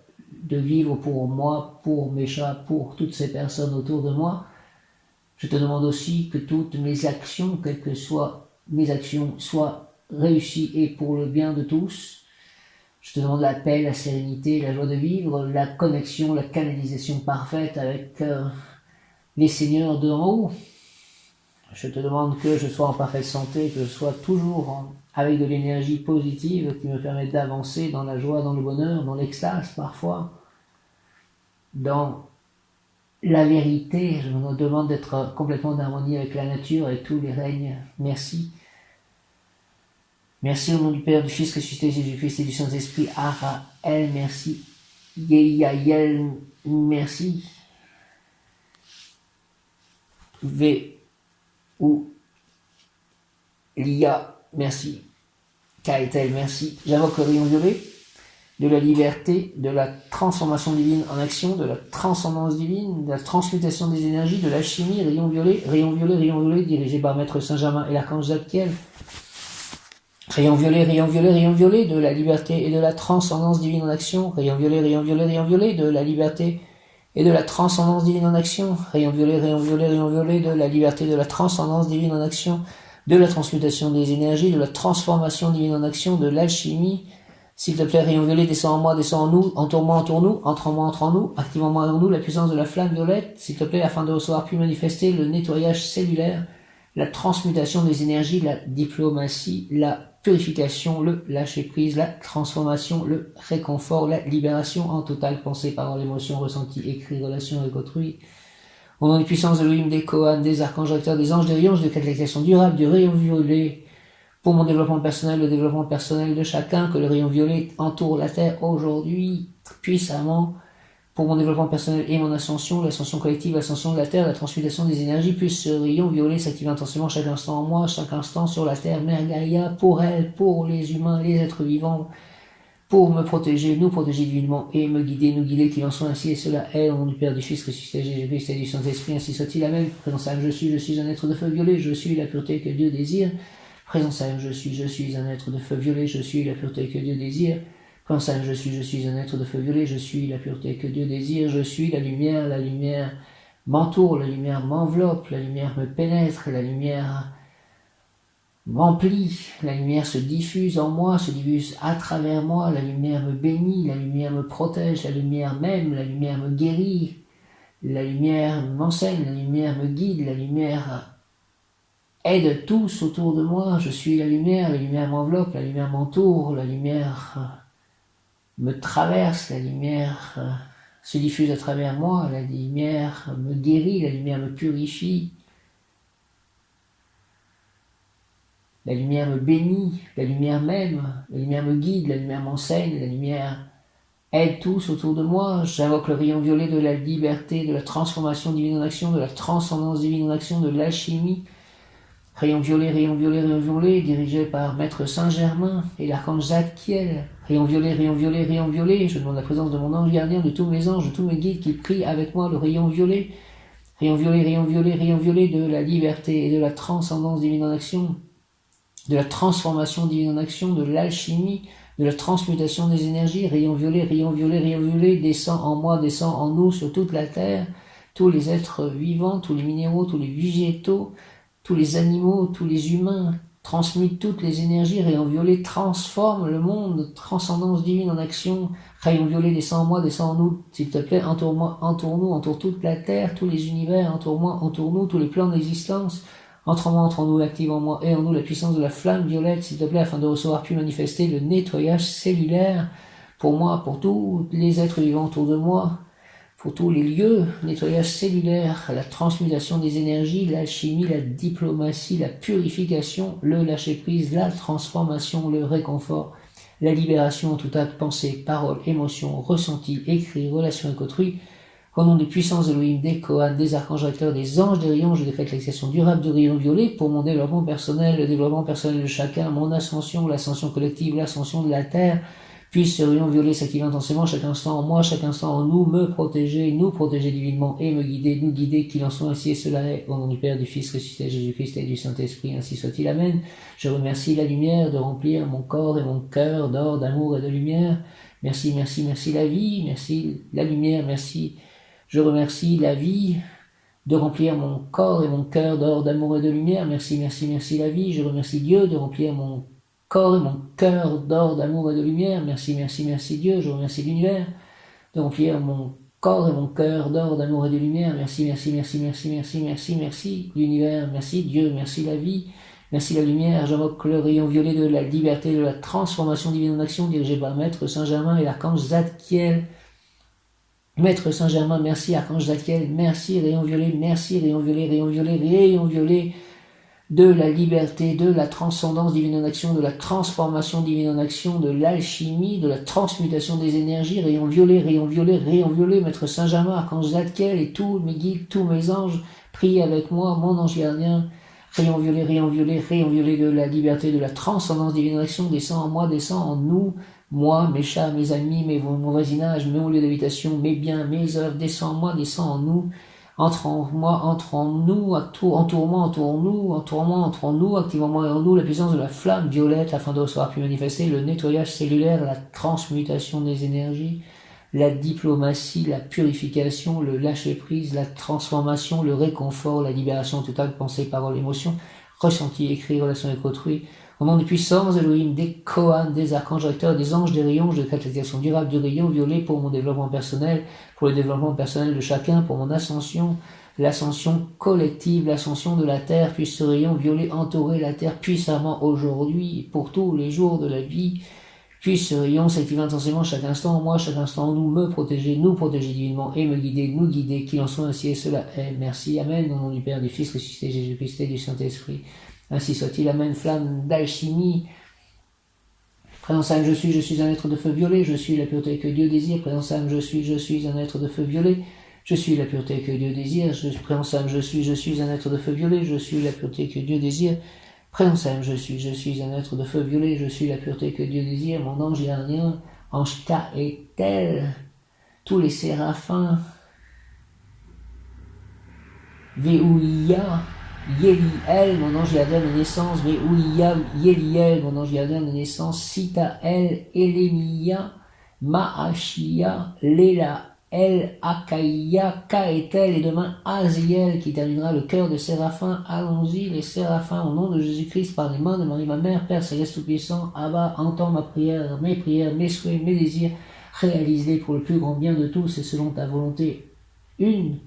de vivre pour moi, pour mes chats, pour toutes ces personnes autour de moi. Je te demande aussi que toutes mes actions, quelles que soient mes actions, soient réussies et pour le bien de tous. Je te demande la paix, la sérénité, la joie de vivre, la connexion, la canalisation parfaite avec les seigneurs de en haut. Je te demande que je sois en parfaite santé, que je sois toujours avec de l'énergie positive qui me permet d'avancer dans la joie, dans le bonheur, dans l'extase parfois, dans la vérité. Je me demande d'être complètement en harmonie avec la nature, avec tous les règnes. Merci. Merci au nom du Père, du Fils, ressuscité Jésus-Christ et du Saint-Esprit. Araël, merci. Yeyayel, merci. V ou Lia, merci. Kaetel, merci. J'invoque le rayon violet de la liberté, de la transformation divine en action, de la transcendance divine, de la transmutation des énergies, de l'alchimie, rayon violet, dirigé par Maître Saint-Germain et l'archange Zadkiel. Rayon violet, de la liberté et de la transcendance divine en action. Rayon violet, de la liberté et de la transcendance divine en action. Rayon violet, de la liberté, de la transcendance divine en action. De la transmutation des énergies, de la transformation divine en action, de l'alchimie. S'il te plaît, rayon violet, descends en moi, descends en nous, entoure-moi, entoure-nous, entre en moi, entre en nous, active en moi, en nous la puissance de la flamme violette, s'il te plaît, afin de recevoir puis manifester le nettoyage cellulaire, la transmutation des énergies, la diplomatie, la purification, le lâcher-prise, la transformation, le réconfort, la libération en totale pensée, parole, émotion, ressenti, écrit, relation avec autrui. Au nom des puissances de l'Elohim, des Kohan, des archanges acteurs, des anges, des rayons, de catalysation durable, du rayon violet, pour mon développement personnel, le développement personnel de chacun, que le rayon violet entoure la Terre aujourd'hui, puissamment, pour mon développement personnel et mon ascension, l'ascension collective, l'ascension de la Terre, la transmutation des énergies, puisse ce rayon violet s'activer intensément chaque instant en moi, chaque instant sur la Terre, Mère Gaïa, pour elle, pour les humains, les êtres vivants, pour me protéger, nous protéger divinement et me guider, nous guider, qu'il en soit ainsi, et cela est au nom du Père, du Fils, ressuscité Jésus-Christ et du Saint-Esprit, ainsi soit-il. Amen. Présent Saint, je suis un être de feu violet, je suis la pureté que Dieu désire. Présent Saint, je suis un être de feu violet, je suis la pureté que Dieu désire. Présent Saint, je suis un être de feu violet, je suis la pureté que Dieu désire, je suis la lumière m'entoure, la lumière m'enveloppe, la lumière me pénètre, la lumière m'emplit, la lumière se diffuse en moi, se diffuse à travers moi, la lumière me bénit, la lumière me protège, la lumière m'aime, la lumière me guérit, la lumière m'enseigne, la lumière me guide, la lumière aide tous autour de moi, je suis la lumière m'enveloppe, la lumière m'entoure, la lumière me traverse, la lumière se diffuse à travers moi, la lumière me guérit, la lumière me purifie, la lumière me bénit, la lumière m'aime, la lumière me guide, la lumière m'enseigne, la lumière aide tous autour de moi. J'invoque le rayon violet de la liberté, de la transformation divine en action, de la transcendance divine en action, de l'alchimie. Rayon violet, dirigé par Maître Saint-Germain et l'archange Zadkiel. Rayon violet, je demande la présence de mon ange gardien, de tous mes anges, de tous mes guides qui prient avec moi le rayon violet. Rayon violet, de la liberté et de la transcendance divine en action, de la transformation divine en action, de l'alchimie, de la transmutation des énergies. Rayon violet, descend en moi, descend en nous, sur toute la terre, tous les êtres vivants, tous les minéraux, tous les végétaux, tous les animaux, tous les humains, transmute toutes les énergies. Rayon violet transforme le monde, transcendance divine en action. Rayon violet descend en moi, descend en nous, s'il te plaît, entoure-moi, entoure-nous, entoure toute la terre, tous les univers, entoure-moi, entoure-nous, tous les plans d'existence. Entre moi, entre nous, active en moi et en nous la puissance de la flamme violette, s'il te plaît, afin de recevoir puis manifester le nettoyage cellulaire pour moi, pour tous les êtres vivants autour de moi, pour tous les lieux, nettoyage cellulaire, la transmutation des énergies, l'alchimie, la diplomatie, la purification, le lâcher-prise, la transformation, le réconfort, la libération en tout acte, pensée, parole, émotion, ressenti, écrit, relation avec autrui. Au nom des puissances d'Elohim, des Kohan, des archanges acteurs, des anges, des rayons, je décrète l'expression durable du rayon violet pour mon développement personnel, le développement personnel de chacun, mon ascension, l'ascension collective, l'ascension de la terre, Puisse ce rayon violet s'activer intensément chaque instant en moi, chaque instant en nous, me protéger, nous protéger divinement et me guider, nous guider, qu'il en soit ainsi et cela est. Au nom du Père, du Fils, ressuscité Jésus-Christ et du Saint-Esprit, ainsi soit-il. Amen. Je remercie la lumière de remplir mon corps et mon cœur d'or, d'amour et de lumière. Merci, merci, merci la vie, merci la lumière, merci. Je remercie la vie de remplir mon corps et mon cœur d'or, d'amour et de lumière. Merci, merci, merci la vie. Je remercie Dieu de remplir mon corps et mon cœur d'or, d'amour et de lumière. Merci, merci, merci Dieu. Je remercie l'univers de remplir mon corps et mon cœur d'or, d'amour et de lumière. Merci, merci, merci, merci, merci, merci, merci l'univers. Merci Dieu, merci la vie. Merci la lumière. J'invoque le rayon violet de la liberté, de la transformation divine en action dirigé par Maître Saint-Germain et l'archange Zadkiel. Maître Saint-Germain, merci Archange Zadkiel, merci rayon violet, rayon violet de la liberté, de la transcendance divine en action, de la transformation divine en action, de l'alchimie, de la transmutation des énergies, rayon violet, Maître Saint-Germain, Archange Zadkiel et tous mes guides, tous mes anges, priez avec moi, mon ange gardien, rayon violet de la liberté, de la transcendance divine en action, descend en moi, descend en nous, moi, mes chats, mes amis, mon voisinage, mon lieu d'habitation, mes biens, mes œuvres, descend en moi, descend en nous, entre en moi, entre en nous, entoure-moi, activons-moi et en nous la puissance de la flamme violette afin de recevoir puis manifester le nettoyage cellulaire, la transmutation des énergies, la diplomatie, la purification, le lâcher-prise, la transformation, le réconfort, la libération totale, pensée, parole, émotion, ressenti, écrit, relation avec autrui. Au nom des puissances, Elohim, des Kohan, des archanges recteurs, des anges, des rayons, je décrète l'application durable du rayon violet pour mon développement personnel, pour le développement personnel de chacun, pour mon ascension, l'ascension collective, l'ascension de la terre, puisse ce rayon violet entourer la terre puissamment aujourd'hui, pour tous les jours de la vie. Puisse ce rayon s'activer intensément chaque instant en moi, chaque instant en nous, me protéger, nous protéger divinement et me guider, nous guider, qu'il en soit ainsi et cela est. Merci, Amen, au nom du Père, du Fils, ressuscité Jésus-Christ et du Saint-Esprit. Ainsi soit-il, Amen, flamme d'alchimie. Présence âme, je suis un être de feu violet, je suis la pureté que Dieu désire. Présence âme, je suis un être de feu violet, je suis la pureté que Dieu désire. Présence âme, je suis un être de feu violet, je suis la pureté que Dieu désire. Présence âme, je suis un être de feu violet, je suis la pureté que Dieu désire. Mon ange gardien, ange Ka et tel, tous les séraphins, Véouïa, Yéliel, mon ange gardien de naissance, Véouïa, Yéliel, mon ange gardien de naissance, Sitaël, Élémia, Maachia, Léla, El, Akaïa, Kaetel, et demain Aziel, qui terminera le cœur de Séraphin. Allons-y, les Séraphins, au nom de Jésus-Christ, par les mains de Marie, ma mère, Père Céleste Tout-Puissant, Abba, entends ma prière, mes souhaits, mes désirs, réalise-les pour le plus grand bien de tous et selon ta volonté. Une.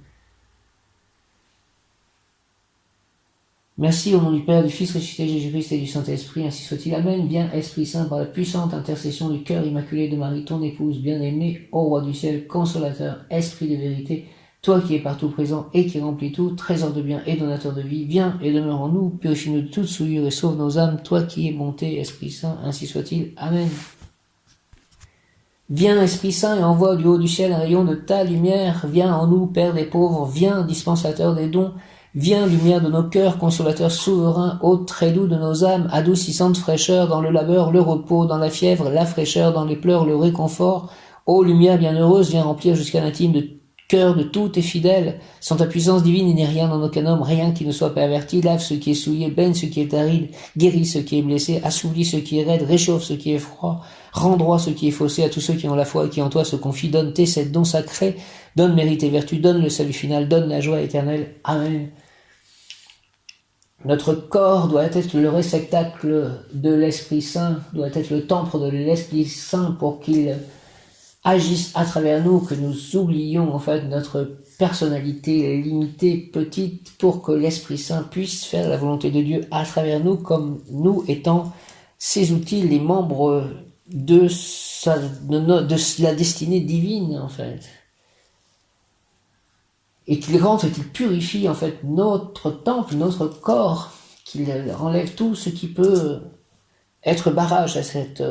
Merci au nom du Père, du Fils ressuscité Jésus-Christ et du Saint-Esprit, ainsi soit-il. Amen. Viens, Esprit Saint, par la puissante intercession du cœur immaculé de Marie, ton épouse bien-aimée, ô Roi du ciel, consolateur, Esprit de vérité, toi qui es partout présent et qui remplis tout, trésor de bien et donateur de vie, viens et demeure en nous, purifie-nous de toute souillure et sauve nos âmes, toi qui es bonté, Esprit Saint, ainsi soit-il. Amen. Viens, Esprit Saint, et envoie du haut du ciel un rayon de ta lumière. Viens en nous, Père des pauvres, viens, dispensateur des dons. Viens, lumière de nos cœurs, consolateur souverain, hôte très doux de nos âmes, adoucissante fraîcheur dans le labeur, le repos, dans la fièvre, la fraîcheur, dans les pleurs, le réconfort. Ô lumière bienheureuse, viens remplir jusqu'à l'intime de cœur de tous tes fidèles. Sans ta puissance divine, il n'est rien dans aucun homme, rien qui ne soit perverti. Lave ce qui est souillé, baigne ce qui est aride, guéris ce qui est blessé, assouplis ce qui est raide, réchauffe ce qui est froid, rends droit ce qui est faussé à tous ceux qui ont la foi et qui en toi se confient. Donne tes sept dons sacrés, donne mérite et vertu, donne le salut final, donne la joie éternelle. Amen. Notre corps doit être le réceptacle de l'Esprit Saint, doit être le temple de l'Esprit Saint pour qu'il agisse à travers nous, que nous oublions en fait notre personnalité limitée, petite, pour que l'Esprit Saint puisse faire la volonté de Dieu à travers nous, comme nous étant ses outils, les membres de la destinée divine en fait. Et qu'il rentre, qu'il purifie en fait notre temple, notre corps, qu'il enlève tout ce qui peut être barrage à cette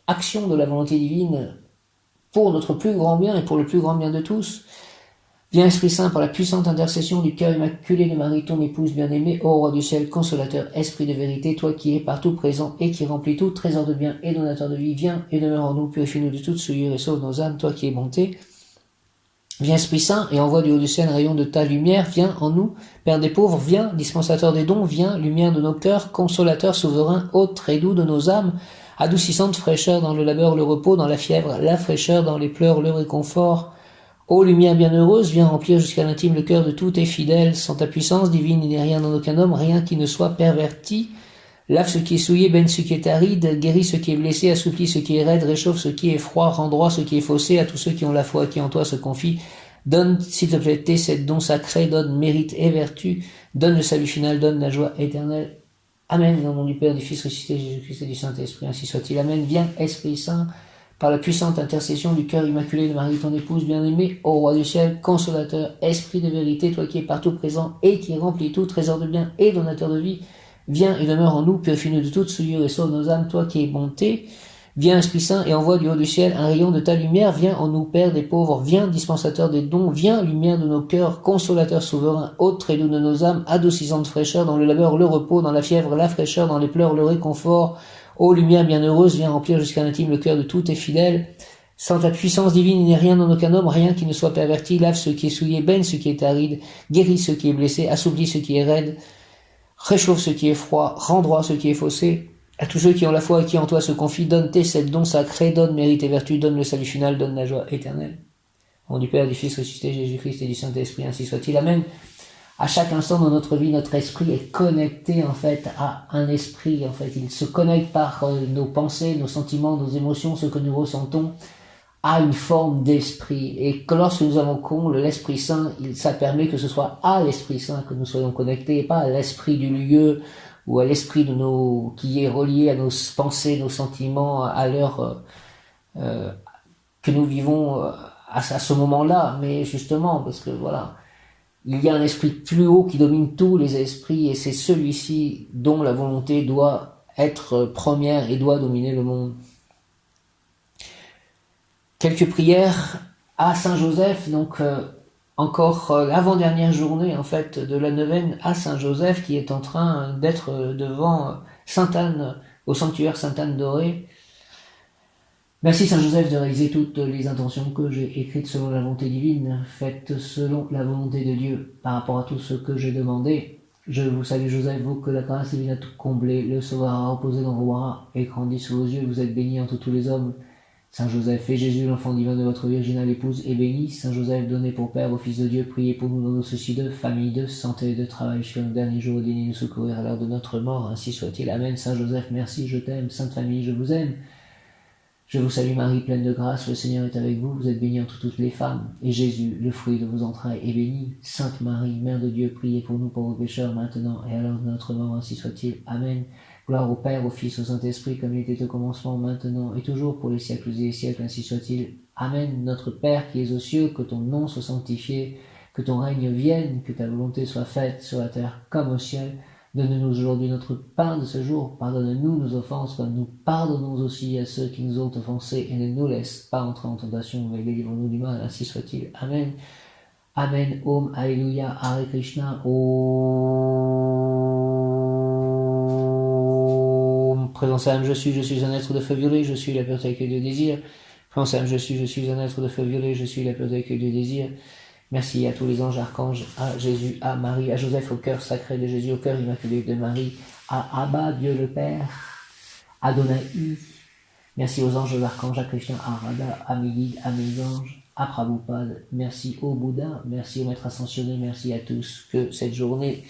action de la volonté divine pour notre plus grand bien et pour le plus grand bien de tous. Viens Esprit Saint par la puissante intercession du cœur immaculé de Marie, ton épouse bien-aimée, ô Roi du ciel, consolateur, Esprit de vérité, toi qui es partout présent et qui remplis tout trésor de bien et donateur de vie, viens et demeure en nous, purifie-nous de toute souillure et sauve nos âmes, toi qui es bonté. Viens Esprit Saint et envoie du haut du ciel un rayon de ta lumière, viens en nous, Père des pauvres, viens, dispensateur des dons, viens, lumière de nos cœurs, consolateur, souverain, hôte très doux de nos âmes, adoucissante fraîcheur dans le labeur, le repos, dans la fièvre, la fraîcheur, dans les pleurs, le réconfort. Ô lumière bienheureuse, viens remplir jusqu'à l'intime le cœur de tous tes fidèles. Sans ta puissance divine, il n'est rien dans aucun homme, rien qui ne soit perverti. Lave ce qui est souillé, baigne ce qui est aride, guéris ce qui est blessé, assouplis ce qui est raide, réchauffe ce qui est froid, rend droit ce qui est faussé, à tous ceux qui ont la foi, qui en toi se confient. Donne, s'il te plaît, tes sept dons sacrés, donne mérite et vertu, donne le salut final, donne la joie éternelle. Amen. Au nom du Père, du Fils ressuscité, Jésus-Christ et du Saint-Esprit, ainsi soit-il. Amen. Viens, Esprit Saint, par la puissante intercession du cœur immaculé de Marie, ton épouse bien-aimée, ô Roi du ciel, consolateur, Esprit de vérité, toi qui es partout présent et qui remplis tout trésor de bien et donateur de vie, viens et demeure en nous, purifie-nous de toute souillure et sauve nos âmes, toi qui es bonté. Viens, Esprit Saint, et envoie du haut du ciel un rayon de ta lumière, viens en nous, Père des pauvres, viens, dispensateur des dons, viens, lumière de nos cœurs, consolateur souverain, hôte très doux de nos âmes, adoucissante fraîcheur, dans le labeur, le repos, dans la fièvre, la fraîcheur, dans les pleurs, le réconfort. Ô lumière bienheureuse, viens remplir jusqu'à l'intime le cœur de tous tes fidèles. Sans ta puissance divine, il n'est rien dans aucun homme, rien qui ne soit perverti, lave ce qui est souillé, baigne ce qui est aride, guéris ce qui est blessé, assouplis ce qui est raide, réchauffe ce qui est froid, rend droit ce qui est faussé. À tous ceux qui ont la foi et qui en toi se confient, donne tes sept dons sacrés, donne mérite et vertu, donne le salut final, donne la joie éternelle. Au nom du Père, du Fils ressuscité, Jésus-Christ et du Saint-Esprit, ainsi soit-il. Amen. À chaque instant dans notre vie, notre esprit est connecté en fait à un esprit. En fait, il se connecte par nos pensées, nos sentiments, nos émotions, ce que nous ressentons, à une forme d'esprit. Et que lorsque nous avons l'Esprit Saint, ça permet que ce soit à l'Esprit Saint que nous soyons connectés, et pas à l'esprit du lieu ou à l'esprit de qui est relié à nos pensées, nos sentiments, à l'heure que nous vivons à ce moment-là. Mais justement, parce que voilà, il y a un esprit plus haut qui domine tous les esprits, et c'est celui-ci dont la volonté doit être première et doit dominer le monde. Quelques prières à Saint Joseph, donc encore l'avant-dernière journée en fait de la neuvaine à Saint Joseph, qui est en train d'être devant Sainte Anne, au sanctuaire Sainte Anne dorée. Merci Saint Joseph de réaliser toutes les intentions que j'ai écrites selon la volonté divine, faites selon la volonté de Dieu par rapport à tout ce que j'ai demandé. Je vous salue Joseph, vous que la grâce divine a tout comblé, le Sauveur a reposé dans vos bras et grandi sous vos yeux, vous êtes béni entre tous les hommes. Saint Joseph, et Jésus, l'enfant divin de votre virginale épouse, est béni. Saint Joseph, donné pour Père au Fils de Dieu, priez pour nous dans nos soucis de famille, de santé et de travail, jusqu'à nos derniers jours, daignez nous secourir à l'heure de notre mort, ainsi soit-il. Amen. Saint Joseph, merci, je t'aime. Sainte Famille, je vous aime. Je vous salue Marie, pleine de grâce, le Seigneur est avec vous, vous êtes bénie entre toutes les femmes, et Jésus, le fruit de vos entrailles, est béni. Sainte Marie, Mère de Dieu, priez pour nous pauvres pécheurs, maintenant et à l'heure de notre mort, ainsi soit-il. Amen. Gloire au Père, au Fils, au Saint-Esprit, comme il était au commencement, maintenant et toujours, pour les siècles et les siècles, ainsi soit-il. Amen. Notre Père qui es aux cieux, que ton nom soit sanctifié, que ton règne vienne, que ta volonté soit faite sur la terre comme au ciel. Donne-nous aujourd'hui notre pain de ce jour. Pardonne-nous nos offenses, comme nous pardonnons aussi à ceux qui nous ont offensés, et ne nous laisse pas entrer en tentation, mais délivre-nous du mal, ainsi soit-il. Amen. Amen. Om. Alléluia. Hare Krishna. Om. Présence âme, je suis un être de feu violet, je suis la pureté que Dieu désire. Présence âme, je suis un être de feu violet, je suis la pureté que Dieu désire. Merci à tous les anges, archanges, à Jésus, à Marie, à Joseph, au cœur sacré de Jésus, au cœur immaculé de Marie, à Abba, Dieu le Père, à Donaï. Merci aux anges, aux archanges, à Krishna, à Radha, à mes guides, à mes anges, à Prabhupada. Merci au Bouddha, merci au Maître ascensionné, merci à tous. Que cette journée,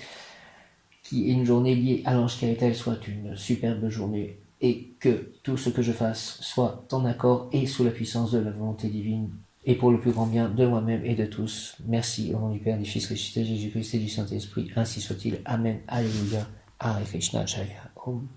qui est une journée liée à l'ange Karitel, soit une superbe journée, et que tout ce que je fasse soit en accord et sous la puissance de la volonté divine, et pour le plus grand bien de moi-même et de tous. Merci au nom du Père, du Fils ressuscité, Jésus-Christ et du Saint-Esprit. Ainsi soit-il. Amen. Alléluia. Hare Krishna Jaya. Om.